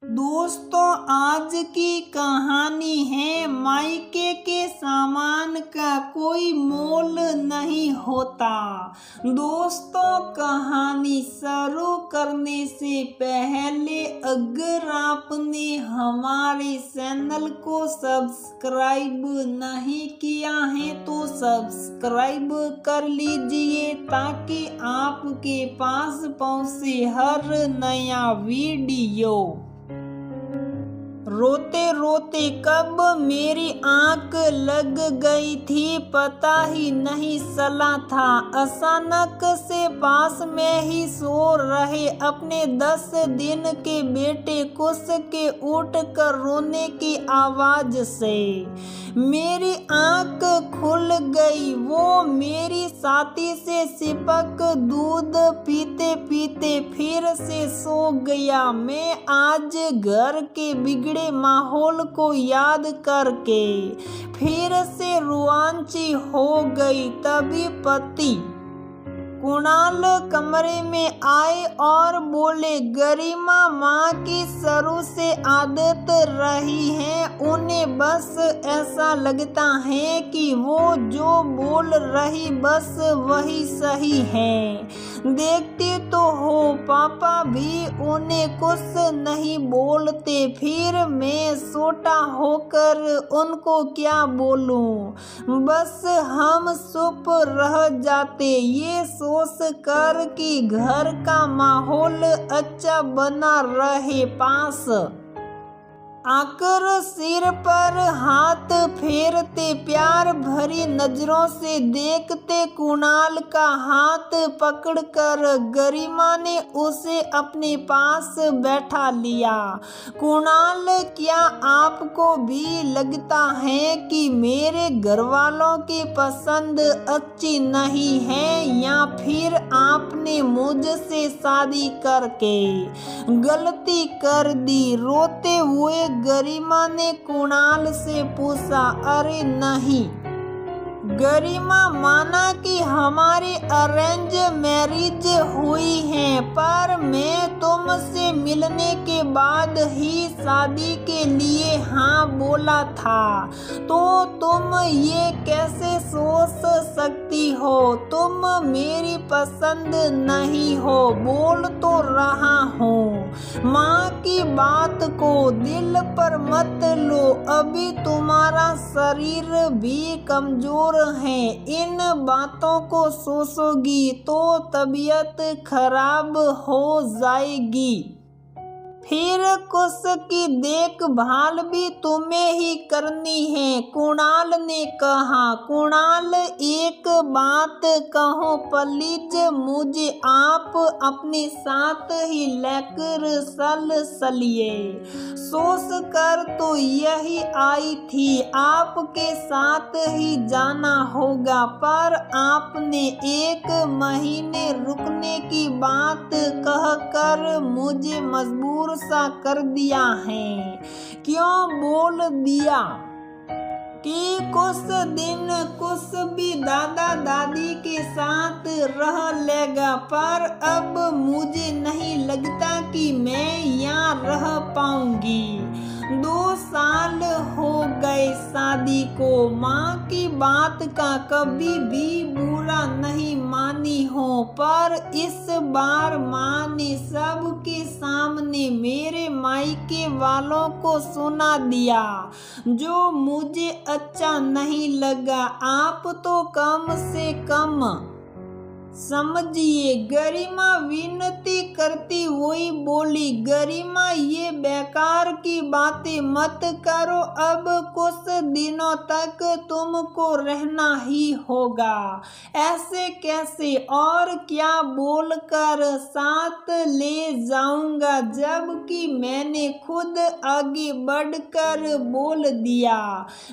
दोस्तों, आज की कहानी है मायके के सामान का कोई मोल नहीं होता। दोस्तों, कहानी शुरू करने से पहले अगर आपने हमारे चैनल को सब्सक्राइब नहीं किया है तो सब्सक्राइब कर लीजिए ताकि आपके पास पहुंचे हर नया वीडियो। रोते रोते कब मेरी आंख लग गई थी पता ही नहीं चला था। अचानक से पास में ही सो रहे अपने 10 दिन के बेटे कुश के उठकर रोने की आवाज से मेरी आंख खुल गई। वो मेरी छाती से चिपक दूध पीते पीते फिर से सो गया। मैं आज घर के बिगड़े माहौल को याद करके फिर से रोमांची हो गई। तभी पति कुणाल कमरे में आए और बोले, गरिमा माँ की शुरू से आदत रही है, उन्हें बस ऐसा लगता है कि वो जो बोल रही बस वही सही है। देखते तो हो पापा भी उन्हें कुछ नहीं बोलते, फिर मैं छोटा होकर उनको क्या बोलूं। बस हम चुप रह जाते ये सोच कर कि घर का माहौल अच्छा बना रहे। पास आकर सिर पर हाथ फेरते प्यार भरी नजरों से देखते कुणाल का हाथ पकड़कर गरिमा ने उसे अपने पास बैठा लिया। कुणाल, क्या आपको भी लगता है कि मेरे घर वालों की पसंद अच्छी नहीं है या फिर आपने मुझसे शादी करके गलती कर दी? रोते हुए गरिमा ने कुणाल से पूछा। अरे नहीं, गरिमा माना कि हमारी अरेंज मैरिज हुई है, पर मैं तुमसे मिलने के बाद ही शादी के लिए हाँ बोला था। तो तुम ये कैसे सोच सकती हो? तुम मेरी पसंद नहीं हो, बोल तो रहा हूँ। माँ की बात को दिल पर मत लो, अभी तुम्हारा शरीर भी कमजोर है। इन बातों को सोचोगी तो तबीयत खराब हो जाएगी, फिर कुश की देखभाल भी तुम्हें ही करनी है, कुणाल ने कहा। कुणाल, एक बात कहो प्लीज, मुझे आप अपने साथ ही लेकर चलिए। सोच कर तो यही आई थी आपके साथ ही जाना होगा, पर आपने 1 महीने रुकने की बात कहकर मुझे मजबूर सा कर दिया है। क्यों बोल दिया कि कुछ दिन कुछ भी दादा दादी के साथ रह लेगा, पर अब मुझे नहीं लगता कि मैं यहाँ रह पाऊंगी। 2 साल हो गए शादी को, माँ की बात का कभी भी बुरा नहीं मानी हो, पर इस बार माँ ने सबके सामने मेरे मायके वालों को सुना दिया, जो मुझे अच्छा नहीं लगा। आप तो कम से कम समझिए। गरिमा विनती करती हुई बोली, गरिमा ये बेकार की बातें मत करो, अब कुछ दिनों तक तुमको रहना ही होगा। ऐसे कैसे और क्या बोलकर साथ ले जाऊंगा, जबकि मैंने खुद आगे बढ़कर बोल दिया।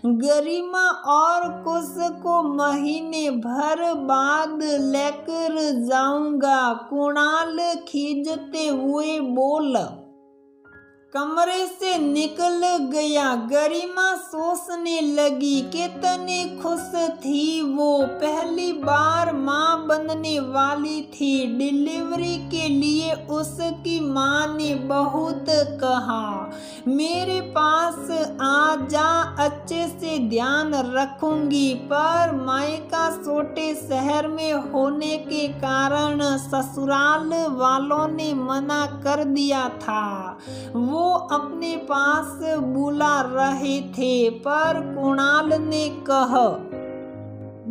गरिमा और कुश को महीने भर बाद लेकर जाऊंगा, कुणाल खींचते हुए बोल। कमरे से निकल गया। गरिमा सोचने लगी कितनी खुश थी वो, पहली बार माँ बनने वाली थी। डिलीवरी के लिए उसकी माँ ने बहुत कहा, मेरे पास आ जा, अच्छे से ध्यान रखूंगी। पर मायका छोटे शहर में होने के कारण ससुराल वालों ने मना कर दिया था। वो अपने पास बुला रहे थे, पर कुणाल ने कह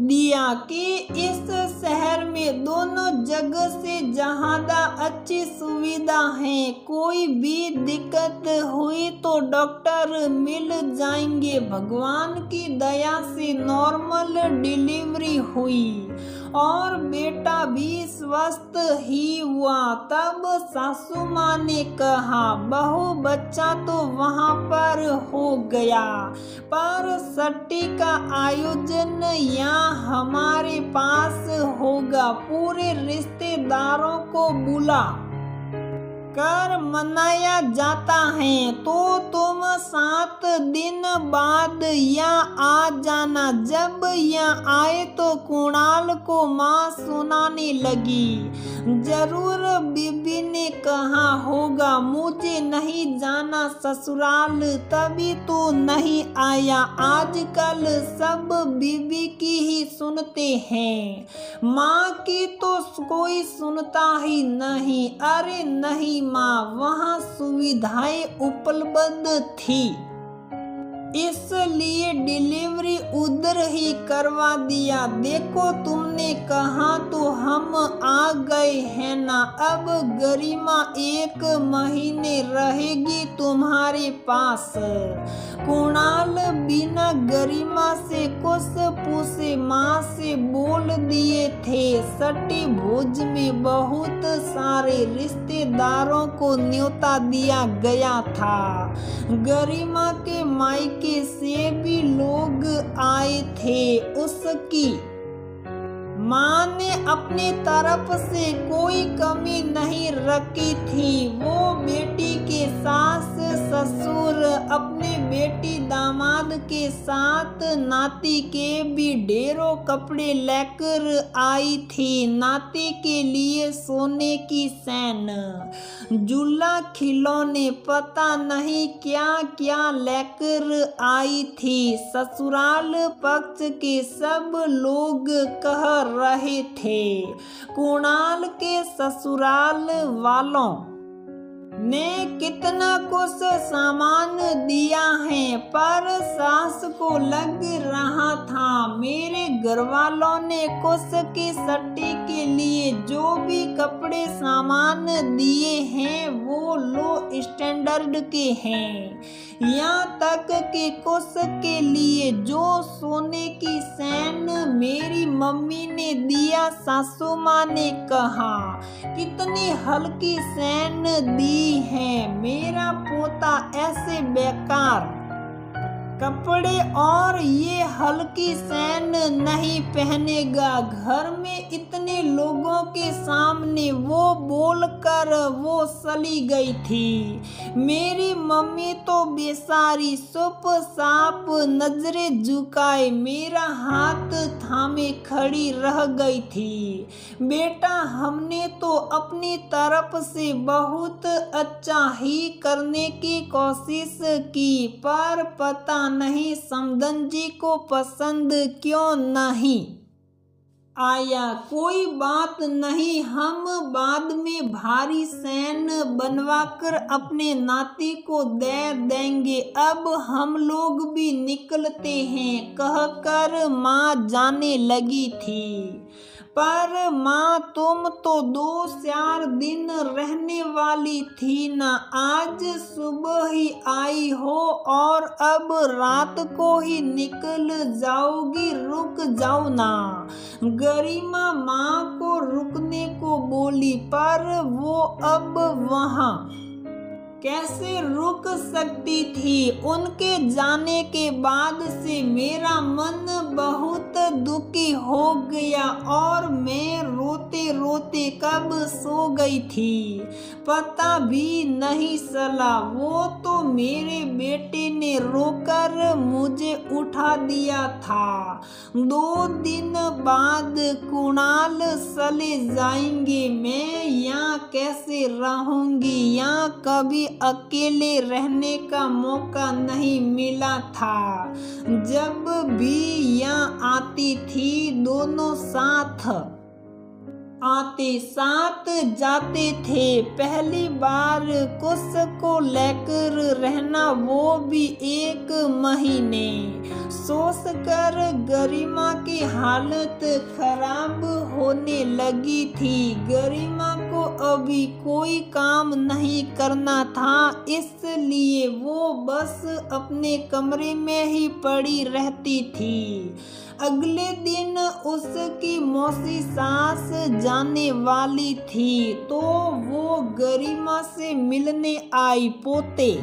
दिया कि इस शहर में दोनों जगह से ज्यादा अच्छी सुविधा है। कोई भी दिक्कत हुई तो डॉक्टर मिल जाएंगे। भगवान की दया से नॉर्मल डिलीवरी हुई और बेटा भी स्वस्थ ही हुआ। तब सासू माँ ने कहा, बहू बच्चा तो वहाँ पर हो गया, पर छठी का आयोजन यहाँ हमारे पास होगा। पूरे रिश्तेदारों को बुला कर मनाया जाता है, तो तुम 7 दिन बाद यहाँ आ जाना। जब यहाँ आए तो कुणाल को माँ सुनाने लगी। जरूर बीबी ने कहा होगा, मुझे नहीं जाना ससुराल, तभी तो नहीं आया। आजकल सब बीबी की ही सुनते हैं, माँ की तो कोई सुनता ही नहीं। अरे नहीं माँ, वहाँ सुविधाएं उपलब्ध थी, इसलिए डिलीवरी उधर ही करवा दिया। देखो तुमने कहा तो हम आ गए हैं ना। अब गरिमा 1 महीने रहेगी तुम्हारे पास। कुणाल बिना गरिमा से कुछ पूछे माँ से बोल दिए थे। छठी भोज में बहुत सारे रिश्तेदारों को न्योता दिया गया था। गरिमा के मायके से भी लोग आए थे। उसकी माँ ने अपनी तरफ से कोई कमी नहीं रखी थी। वो बेटी के सास ससुर, अपने बेटी दामाद के साथ नाती के भी ढेरों कपड़े लेकर आई थी। नाती के लिए सोने की चैन, झूला, खिलौने, पता नहीं क्या क्या लेकर आई थी। ससुराल पक्ष के सब लोग कह रहे थे, कुणाल के ससुराल वालों ने कितना कुछ सामान दिया है। पर सास को लग रहा था मेरे घर वालों ने कुछ की छठी के लिए जो भी कपड़े सामान दिए हैं वो लो स्टैंडर्ड के हैं। यहाँ तक कि कुछ के लिए जो सोने की चैन मेरी मम्मी ने दिया, सासू माँ ने कहा कितनी हल्की चैन दी है। मेरा पोता ऐसे बेकार कपड़े और ये हल्की चैन नहीं पहनेगा। घर में इतने लोगों के सामने वो बोलकर वो चली गई थी। मेरी मम्मी तो बेचारी चुपचाप नजरें झुकाए मेरा हाथ थामे खड़ी रह गई थी। बेटा, हमने तो अपनी तरफ से बहुत अच्छा ही करने की कोशिश की, पर पता नहीं समधन जी को पसंद क्यों नहीं आया। कोई बात नहीं, हम बाद में भारी चैन बनवाकर अपने नाती को दे देंगे। अब हम लोग भी निकलते हैं, कहकर माँ जाने लगी थी। पर माँ, तुम तो 2-4 दिन रहने वाली थी ना। आज सुबह ही आई हो और अब रात को ही निकल जाओगी, रुक जाओ ना। गरिमा माँ को रुकने को बोली, पर वो अब वहाँ कैसे रुक सकती थी। उनके जाने के बाद से मेरा मन बहुत दुखी हो गया और मैं रोती रोते रोते कब सो गई थी पता भी नहीं चला। वो तो मेरे बेटे ने रोकर मुझे उठा दिया था। 2 दिन बाद कुणाल चले जाएंगे। मैं यहाँ कैसे रहूंगी? यहाँ कभी अकेले रहने का मौका नहीं मिला था। जब भी यहाँ आती थी दोनों साथ आते साथ जाते थे। पहली बार कुछ को लेकर रहना, वो भी 1 महीने। सोच कर गरिमा की हालत खराब होने लगी थी। गरिमा को अभी कोई काम नहीं करना था, इसलिए वो बस अपने कमरे में ही पड़ी रहती थी। अगले दिन उसकी मौसी सास जाने वाली थी, तो वो गरिमा से मिलने आई। पोते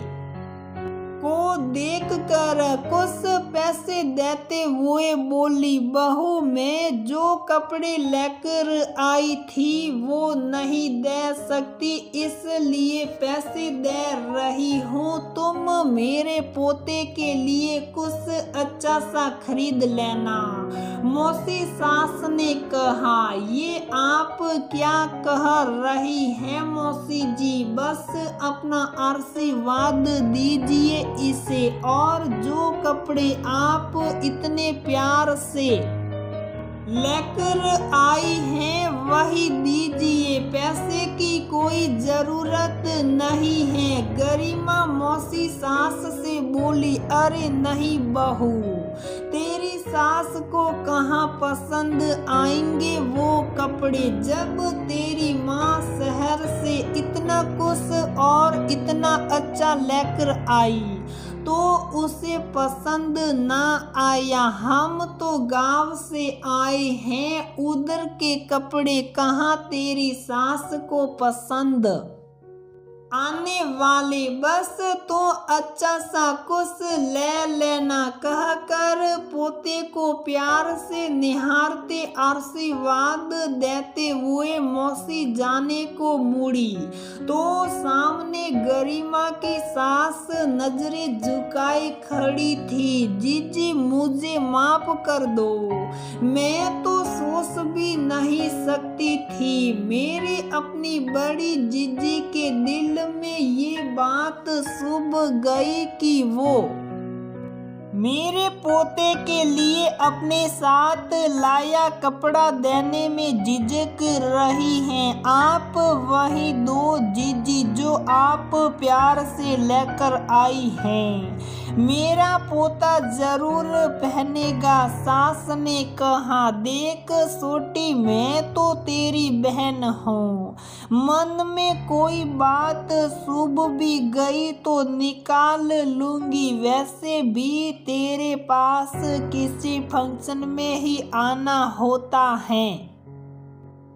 को देखकर कुछ पैसे देते हुए बोली, बहू मैं जो कपड़े लेकर आई थी वो नहीं दे सकती, इसलिए पैसे दे रही हूँ। तुम मेरे पोते के लिए कुछ अच्छा सा खरीद लेना। मौसी सास ने कहा, ये आप क्या कह रही हैं मौसी जी? बस अपना आशीर्वाद दीजिए इसे, और जो कपड़े आप इतने प्यार से लेकर आई हैं वही दीजिए, पैसे की कोई जरूरत नहीं है। गरिमा मौसी सास से बोली, अरे नहीं बहू, तेरी सास को कहाँ पसंद आएंगे वो कपड़े? जब तेरी माँ शहर से इतना कुछ और इतना अच्छा लेकर आई तो उसे पसंद ना आया। हम तो गांव से आए हैं, उधर के कपड़े कहाँ तेरी सास को पसंद आने वाले? बस तो अच्छा सा कुछ ले लेना, कहकर पोते को प्यार से निहारते आशीर्वाद देते हुए मौसी जाने को मुड़ी तो सामने गरिमा की सास नजरें झुकाए खड़ी थी। जीजी मुझे माफ कर दो, मैं तो सोच भी नहीं सकती थी। मेरी अपनी बड़ी जीजी के दिल में ये बात चुभ गई कि वो मेरे पोते के लिए अपने साथ लाया कपड़ा देने में झिझक रही हैं। आप वही दो जीजी जो आप प्यार से लेकर आई हैं, मेरा पोता जरूर पहनेगा। सास ने कहा, देख छोटी, मैं तो तेरी बहन हूँ, मन में कोई बात शुभ भी गई तो निकाल लूंगी। वैसे भी तेरे पास किसी फंक्शन में ही आना होता है,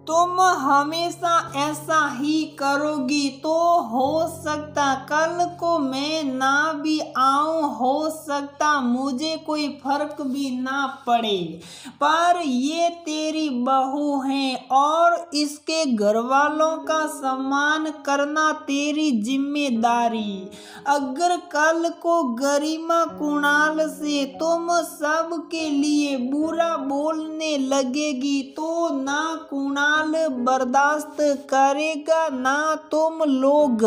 तुम हमेशा ऐसा ही करोगी तो हो सकता कल को मैं ना भी आऊं, हो सकता मुझे कोई फर्क भी ना पड़े, पर ये तेरी बहू है और इसके घर वालों का सम्मान करना तेरी जिम्मेदारी। अगर कल को गरिमा कुणाल से तुम सब के लिए बुरा बोलने लगेगी तो ना कुणाल बर्दाश्त करेगा ना तुम लोग।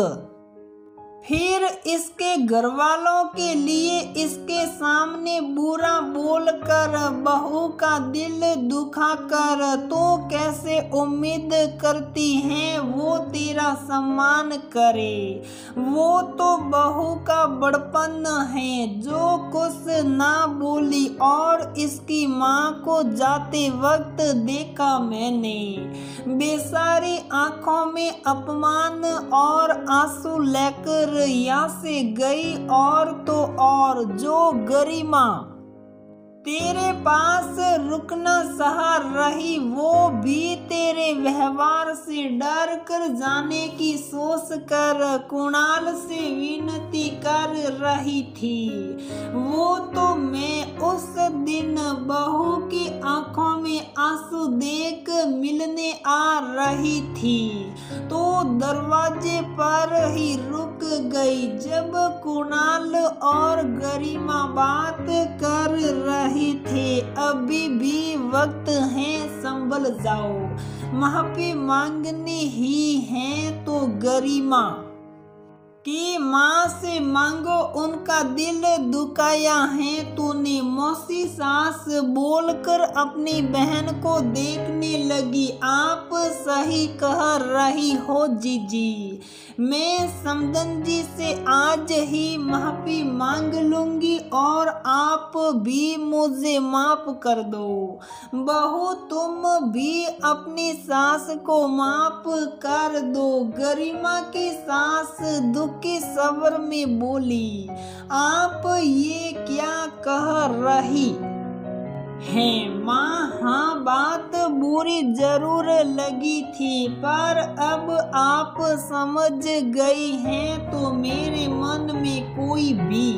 फिर इसके घर वालों के लिए इसके सामने बुरा बोलकर बहू का दिल दुखा कर तो कैसे उम्मीद करती हैं वो तेरा सम्मान करे? वो तो बहू का बड़पन है जो कुछ ना बोली, और इसकी माँ को जाते वक्त देखा मैंने, बेचारी आंखों में अपमान और आंसू लेकर यहाँ से गई। और तो और जो गरिमा तेरे पास रुकना सहा रही वो भी तेरे व्यवहार से डर कर जाने की सोच कर कुणाल से विनती कर रही थी। वो तो मैं उस दिन बहू की आंखों में आंसू देख मिलने आ रही थी तो दरवाजे पर ही रुक गई जब कुणाल और गरिमा बात कर रहे थे। अभी भी वक्त है, संभल जाओ, माफी मांगनी ही है तो गरिमा कि माँ से मांगो, उनका दिल दुखाया है तूने। मौसी सास बोलकर अपनी बहन को देखने लगी। आप सही कह रही हो जीजी, मैं समदन जी से आज ही माफी मांग लूंगी और आप भी मुझे माफ कर दो। बहू तुम भी अपनी सास को माफ कर दो। गरिमा की सास दुखी स्वर में बोली, आप ये क्या कह रही हैं माँ? हाँ, बात बुरी जरूर लगी थी पर अब आप समझ गई हैं तो मेरे मन में कोई भी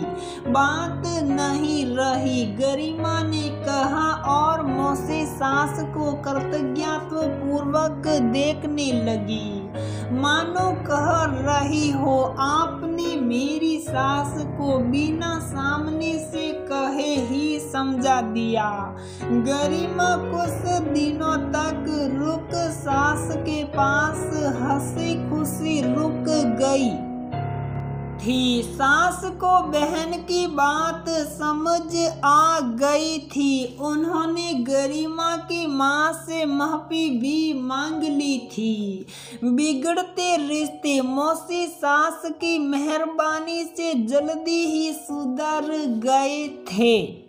बात नहीं रही, गरिमा ने कहा और मौसी सास को कृतज्ञता पूर्वक देखने लगी। मानो कह रही हो, आपने मेरी सास को बिना सामने से कहे ही समझा दिया। गरिमा कुछ दिनों तक रुक सास के पास हंसी खुशी रुक गई थी। सास को बहन की बात समझ आ गई थी। उन्होंने गरिमा की माँ से माफी भी मांग ली थी। बिगड़ते रिश्ते मौसी सास की मेहरबानी से जल्दी ही सुधर गए थे।